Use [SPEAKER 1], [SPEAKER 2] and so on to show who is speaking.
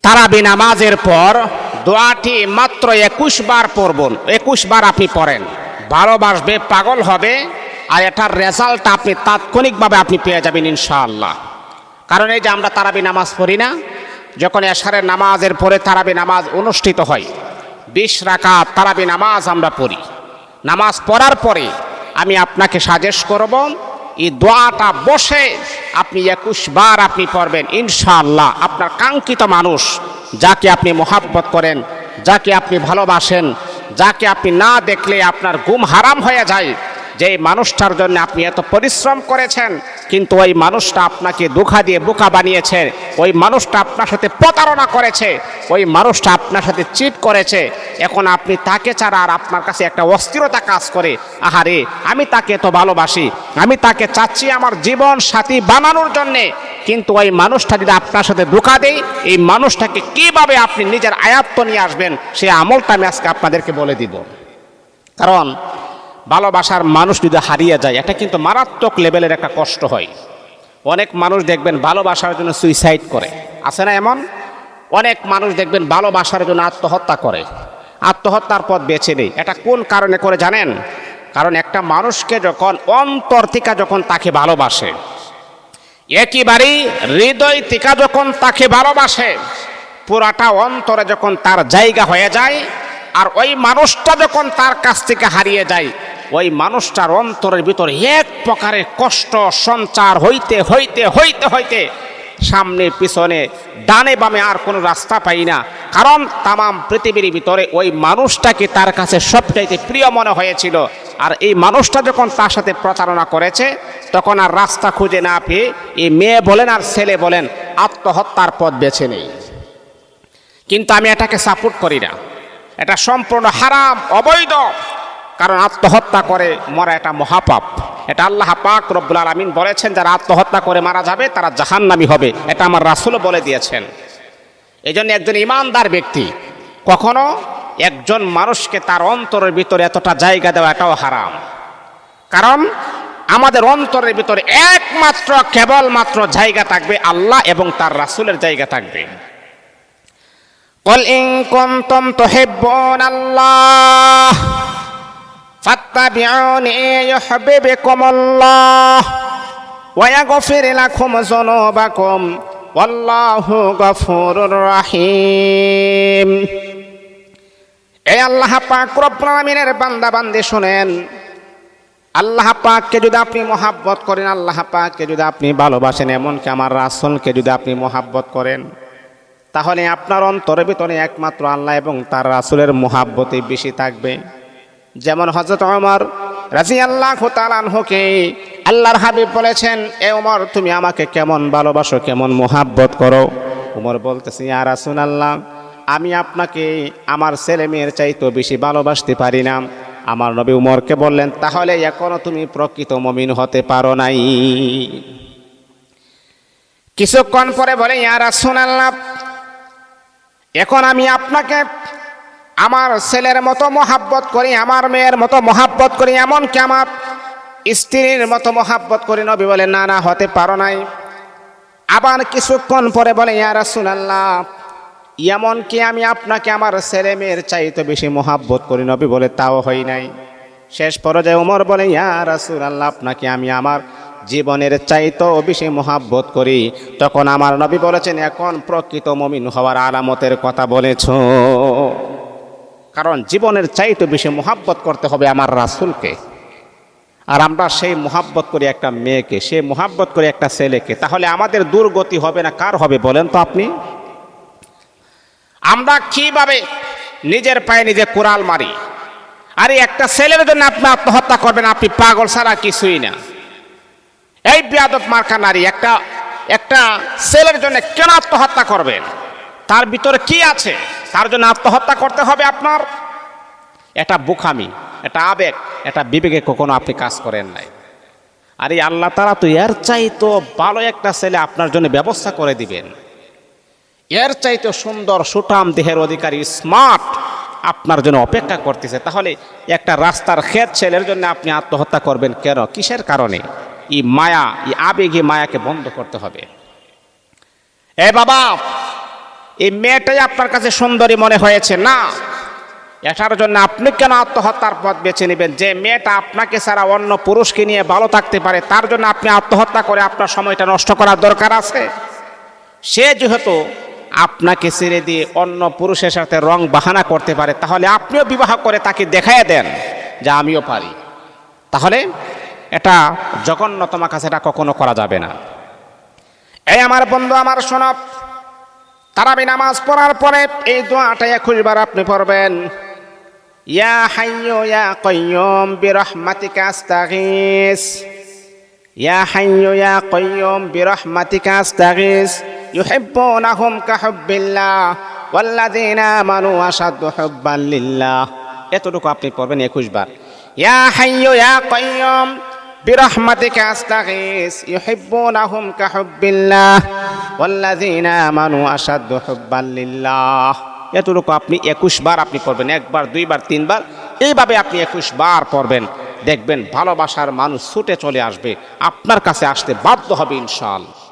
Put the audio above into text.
[SPEAKER 1] তারাবি নামাজের পর দোয়াটি মাত্র 21 বার পড়বেন। 21 বার আপনি পড়েন, ভালোবাসবে, পাগল হবে, আর এটার রেজাল্ট আপনি তাৎক্ষণিকভাবে আপনি পেয়ে যাবেন ইনশাআল্লাহ। কারণ এই যে আমরা তারাবি নামাজ পড়ি না, যখন এশারের নামাজের পরে তারাবি নামাজ অনুষ্ঠিত হয়, 20 রাকাত তারাবি নামাজ আমরা পড়ি। নামাজ পড়ার পরে আমি আপনাকে সাজেস্ট করব এই দোয়াটা বসে আপনি 21 বার আপনি পড়বেন ইনশাআল্লাহ। আপনার কাঙ্ক্ষিত মানুষ, যাকে আপনি মোহাব্বত করেন, যাকে আপনি ভালোবাসেন, যাকে আপনি না দেখলে আপনার ঘুম হারাম হয়ে যায়, যে মানুষটার জন্য আপনি এত পরিশ্রম করেছেন, কিন্তু ওই মানুষটা আপনাকে ধোঁকা দিয়ে বোকা বানিয়েছে, ওই মানুষটা আপনার সাথে প্রতারণা করেছে, ওই মানুষটা আপনার সাথে চিট করেছে, এখন আপনি তাকে ছাড়া আর আপনার কাছে একটা অস্থিরতা কাজ করে, আহারে আমি তাকে এত ভালোবাসি, আমি তাকে চাচ্ছি আমার জীবন সাথী বানানোর জন্যে, কিন্তু ওই মানুষটা যদি আপনার সাথে ধোঁকা দেয়, এই মানুষটাকে কিভাবে আপনি নিজের আয়ত্ত নিয়ে আসবেন সেই আমলটা আমি আজকে আপনাদেরকে বলে দিব। কারণ ভালোবাসার মানুষ যদি হারিয়ে যায়, এটা কিন্তু মারাত্মক লেভেলের একটা কষ্ট হয়। অনেক মানুষ দেখবেন ভালোবাসার জন্য সুইসাইড করে, আছে না এমন? অনেক মানুষ দেখবেন ভালোবাসার জন্য আত্মহত্যা করে, আত্মহত্যার পথ বেছে নেই। এটা কোন কারণে করে জানেন? কারণ একটা মানুষকে যখন অন্তর থেকে যখন তাকে ভালোবাসে, একেবারেই হৃদয় থেকে যখন তাকে ভালোবাসে, পুরাটা অন্তরে যখন তার জায়গা হয়ে যায়, আর ওই মানুষটা যখন তার কাছ থেকে হারিয়ে যায়, ওই মানুষটার অন্তরের ভিতরে এক প্রকারের কষ্ট সঞ্চার হইতে হইতে হইতে হইতে সামনে পিছনে ডানে বামে আর কোনো রাস্তা পাই না। কারণ তামাম পৃথিবীর ভিতরে ওই মানুষটাকে তার কাছে সবচাইতে প্রিয় মনে হয়েছিল, আর এই মানুষটা যখন তার সাথে প্রতারণা করেছে, তখন আর রাস্তা খুঁজে না পেয়ে এই মেয়ে বলেন আর ছেলে বলেন আত্মহত্যার পথ বেছে নেই। কিন্তু আমি এটাকে সাপোর্ট করি না, এটা সম্পূর্ণ হারাম, অবৈধ। কারণ আত্মহত্যা করে মরা এটা মহাপাপ। এটা আল্লাহ পাক রব্বুল আলামিন বলেছেন, যারা আত্মহত্যা করে মারা যাবে তারা জাহান্নামী হবে, এটা আমার রাসূলও বলে দিয়েছেন। এই জন্য একজন ইমানদার ব্যক্তি কখনো একজন মানুষকে তার অন্তরের ভিতরে এতটা জায়গা দেওয়া এটাও হারাম। কারণ আমাদের অন্তরের ভিতরে একমাত্র কেবলমাত্র জায়গা থাকবে আল্লাহ এবং তার রাসূলের জায়গা থাকবে। قل إن كنتم تحبون الله فاتبعوني يحببكم الله ويغفر لكم ذنوبكم والله غفور رحيم। এই আল্লাহ পাক রব্বুল আলামিনের বান্দা বান্দী শুনেন, আল্লাহ পাককে যদি আপনি মহাব্বত করেন, আল্লাহ পাককে যদি আপনি ভালোবাসেন, এমনকি আমার রাসূলকে যদি আপনি মহাব্বত করেন, তাহলে আপনার অন্তরের ভিতরে একমাত্র আল্লাহ এবং তার রাসূলের মহাব্বতই বেশি থাকবে। যেমন হযরত ওমর রাদিয়াল্লাহু তাআলা আনহুকে আল্লাহর হাবিব বলেছেন, এ ওমর তুমি আমাকে কেমন ভালোবাসো, কেমন মহাব্বত করো? ওমর বলতেছে, ইয়া রাসূলুল্লাহ, আমি আপনাকে আমার ছেলে মেয়ের চাইতেও বেশি ভালোবাসতে পারি না। আমার নবী ওমরকে বললেন, তাহলে এখনো তুমি প্রকৃত মুমিন হতে পারো নাই। কিছুক্ষণ পরে বলে, ইয়া রাসূলুল্লাহ, এখন আমি আপনাকে আমার ছেলের মতো মহাব্বত করি, আমার মেয়ের মতো মহাব্বত করি, এমনকি আমার স্ত্রীর মতো মহাব্বত করি। নবী বলে, না না, হতে পারো নাই। আবার কিছুক্ষণ পরে বলে, ইয়া রাসূলুল্লাহ, এমনকি আমি আপনাকে আমার ছেলে মেয়ের চাইতে বেশি মহাব্বত করি। নবী বলে, তাও হয় নাই। শেষ পর্যায়ে ওমর বলে, ইয়া রাসূলুল্লাহ, আপনাকে আমি আমার জীবনের চাইতেও বেশি মহাব্বত করি। তখন আমার নবী বলেছেন, এখন প্রকৃত মুমিন হওয়ার আলামতের কথা বলেছ। কারণ জীবনের চাইতে বেশি মহাব্বত করতে হবে আমার রাসূলকে। আর আমরা সেই মহাব্বত করি একটা মেয়েকে, সেই মহাব্বত করি একটা ছেলেকে, তাহলে আমাদের দুর্গতি হবে না কার হবে বলেন তো আপনি? আমরা কিভাবে নিজের পায়ে নিজে কুড়াল মারি? আরে একটা ছেলের জন্য আপনি আত্মহত্যা করবেন, আপনি পাগল ছাড়া কিছুই না। এই বেয়াদব মার্কা নারী একটা ছেলের জন্য কেন আত্মহত্যা করবেন? তার ভিতরে কি আছে তার জন্য আত্মহত্যা করতে হবে আপনার? এটা বোকামি, এটা আবেগ, এটা বিবেকে কখনো আপনি কাজ করেন নাই। আরে আল্লাহ তাআলা তো এর চাইতো ভালো একটা ছেলে আপনার জন্য ব্যবস্থা করে দিবেন, এর চাইতো সুন্দর সুঠাম দেহের অধিকারী স্মার্ট আপনার জন্য অপেক্ষা করতেছে। তাহলে একটা রাস্তার খেত ছেলের জন্য আপনি আত্মহত্যা করবেন কেন? কিসের কারণে? এই মায়া, এই আবেগী মায়াকে বন্ধ করতে হবে। এ বাবা, এই মেয়েটাই আপনার কাছে সুন্দরী মনে হয়েছে না, এটার জন্য আপনি কেন আত্মহত্যার পথ বেছে নেবেন? যে মেয়েটা আপনাকে ছাড়া অন্য পুরুষকে নিয়ে ভালো থাকতে পারে, তার জন্য আপনি আত্মহত্যা করে আপনার সময়টা নষ্ট করার দরকার আছে? সে যেহেতু আপনাকে ছেড়ে দিয়ে অন্য পুরুষের সাথে রং বাহানা করতে পারে, তাহলে আপনিও বিবাহ করে তাকে দেখাইয়া দেন যে আমিও পারি। তাহলে এটা জঘন্যতম কাজ, এটা কখনো করা যাবে না। এই আমার বন্ধু আমার শোনো, তারাবি নামাজ পড়ার পরে এই দোয়াটা 21 বার আপনি পড়বেন। ইয়া হাইয়্যু ইয়া কাইয়্যুম বিরহমাতিকা আস্তাগীস, ইয়া হাইয়্যু ইয়া কাইয়্যুম বিরহমাতিকা আস্তাগীস, ইউহিব্বুনাহুম কাহুব্বিল্লাহ ওয়াল্লাযীনা আমানু আশাদ্দু হুব্বান লিল্লাহ। এতটুকু আপনি পড়বেন 21 বার। ইয়া হাইয়্যু ইয়া কাইয়্যুম বিরহমাতিকা আস্তাগীস, ইউহিব্বুনাহুম কাহুব্বিল্লাহ ওয়াল্লাযীনা আমানু আশাদ্দু হুব্বান লিল্লাহ। এতটুকু আপনি 21 বার আপনি পড়বেন, 1 বার 2 বার 3 বার, এইভাবে আপনি 21 বার পড়বেন। দেখবেন ভালোবাসার মানুষ ছুটে চলে আসবে, আপনার কাছে আসতে বাধ্য হবে ইনশাআল্লাহ।